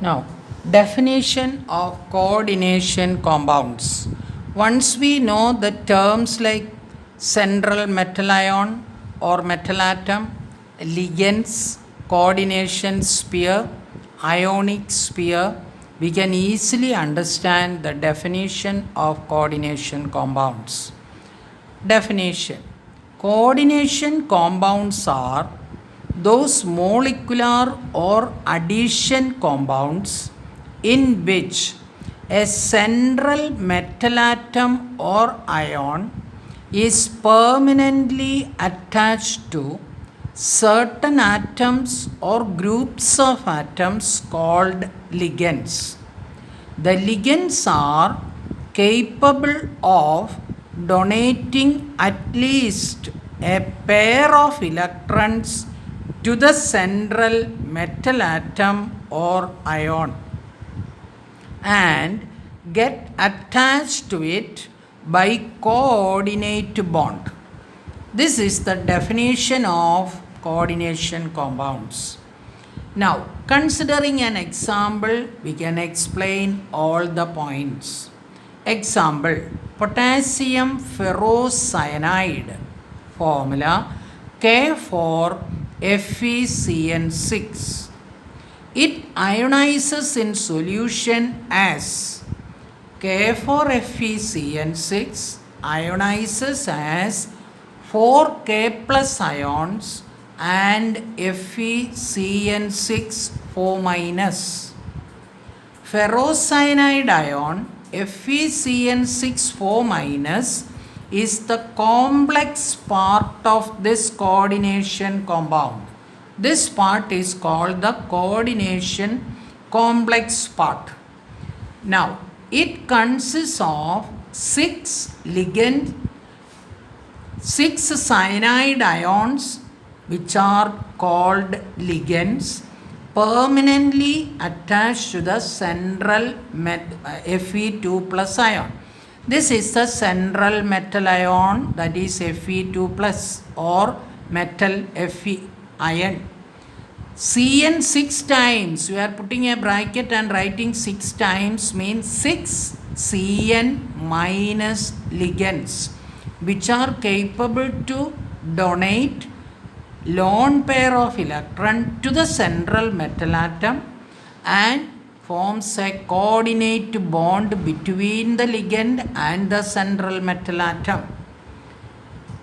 Now, definition of coordination compounds. Once we know the terms like central metal ion or metal atom, ligands, coordination sphere, ionic sphere, we can easily understand the definition of coordination compounds. Definition: coordination compounds are those molecular or addition compounds in which a central metal atom or ion is permanently attached to certain atoms or groups of atoms called ligands. The ligands are capable of donating at least a pair of electrons to the central metal atom or ion and get attached to it by coordinate bond. This is the definition of coordination compounds. Now, considering an example, we can explain all the points. Example: potassium ferrocyanide, formula K4FeCN6. It ionizes in solution as K4FeCN6 ionizes as 4K plus ions and FeCN6 4 minus. Ferrocyanide ion FeCN6 4 minus is the complex part of this coordination compound. This part is called the coordination complex part. Now, it consists of 6 cyanide ions, which are called ligands, permanently attached to the central Fe2 plus ion. This is the central metal ion, that is Fe2 plus or metal Fe ion. Cn 6 times, we are putting a bracket and writing 6 times means 6 Cn minus ligands, which are capable to donate lone pair of electron to the central metal atom and forms a coordinate bond between the ligand and the central metal atom.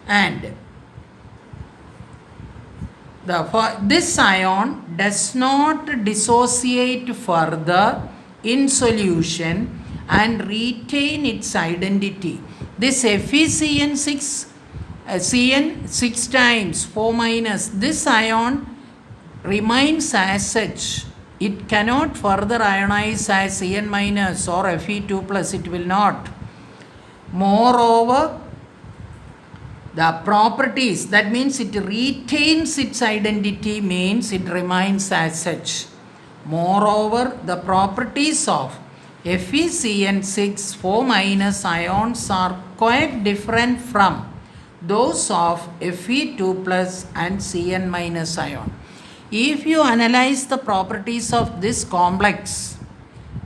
And this ion does not dissociate further in solution and retain its identity. This FeCN6 Cn 6 times 4 minus, this ion remains as such. It cannot further ionize as Cn minus or Fe2 plus, it will not. Moreover, the properties, that means it retains its identity, means it remains as such. Moreover, the properties of FeCN6 4 minus ions are quite different from those of Fe2 plus and Cn minus ion. If you analyze the properties of this complex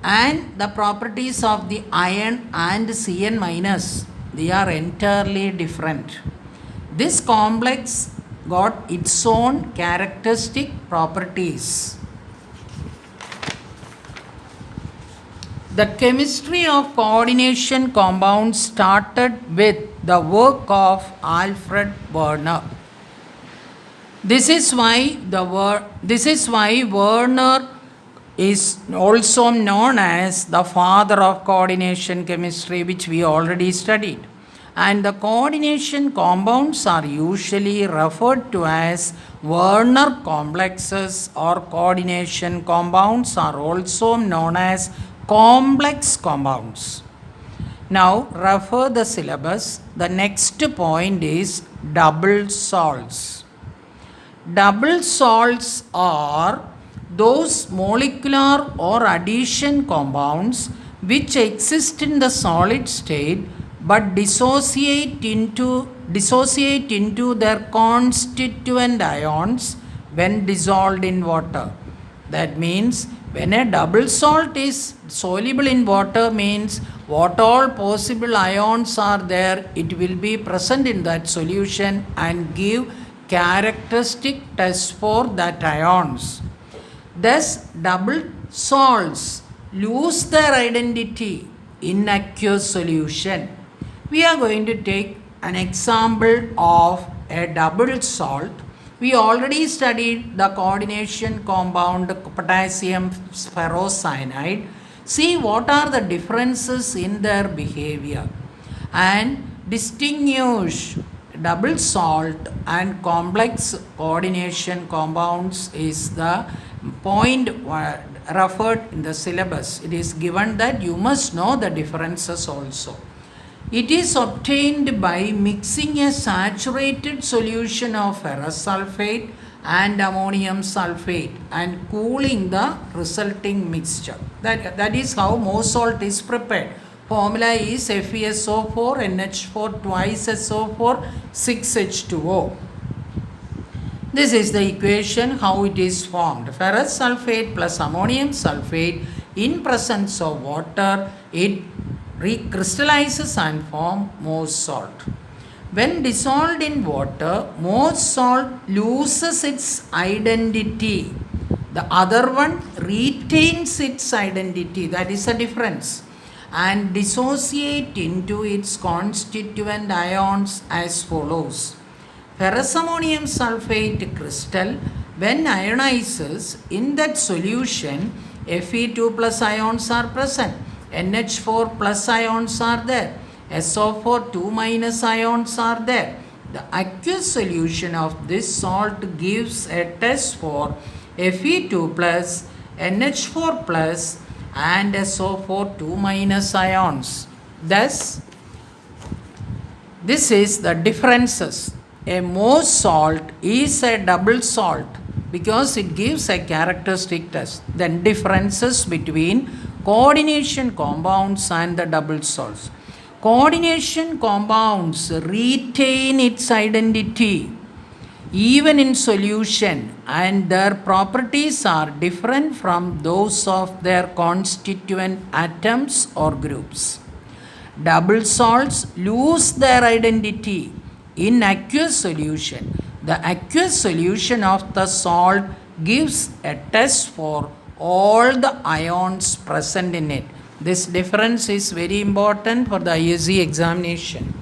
and the properties of the iron and Cn minus, they are entirely different. This complex got its own characteristic properties. The chemistry of coordination compounds started with the work of Alfred Werner. This is why Werner is also known as the father of coordination chemistry, which we already studied. And the coordination compounds are usually referred to as Werner complexes, or coordination compounds are also known as complex compounds. Now refer the syllabus. The next point is double salts. Double salts are those molecular or addition compounds which exist in the solid state but dissociate into their constituent ions when dissolved in water. That means when a double salt is soluble in water means what all possible ions are there, it will be present in that solution and give characteristic test for that ions. Thus, double salts lose their identity in aqueous solution. We are going to take an example of a double salt. We already studied the coordination compound potassium ferrocyanide. See what are the differences in their behavior and distinguish double salt and complex coordination compounds is the point referred in the syllabus. It is given that you must know the differences also. It is obtained by mixing a saturated solution of ferrous sulfate and ammonium sulfate and cooling the resulting mixture. That is how Mohs salt is prepared. Formula is FeSO4 NH4 twice SO4 6H2O. This is the equation how it is formed. Ferrous sulfate plus ammonium sulfate in presence of water, it recrystallizes and form Mohs salt. When dissolved in water, Mohs salt loses its identity. The other one retains its identity. That is the difference. And dissociate into its constituent ions as follows. Ferrous ammonium sulfate crystal, when ionizes in that solution, Fe2 plus ions are present. NH4 plus ions are there. SO4 2 minus ions are there. The aqueous solution of this salt gives a test for Fe2 plus, NH4 plus and SO4 2 minus ions. Thus, this is the differences. A Mohs salt is a double salt because it gives a characteristic test. Then differences between coordination compounds and the double salts. Coordination compounds retain its identity even in solution and their properties are different from those of their constituent atoms or groups. Double salts lose their identity in aqueous solution. The aqueous solution of the salt gives a test for all the ions present in it. This difference is very important for the ISE examination.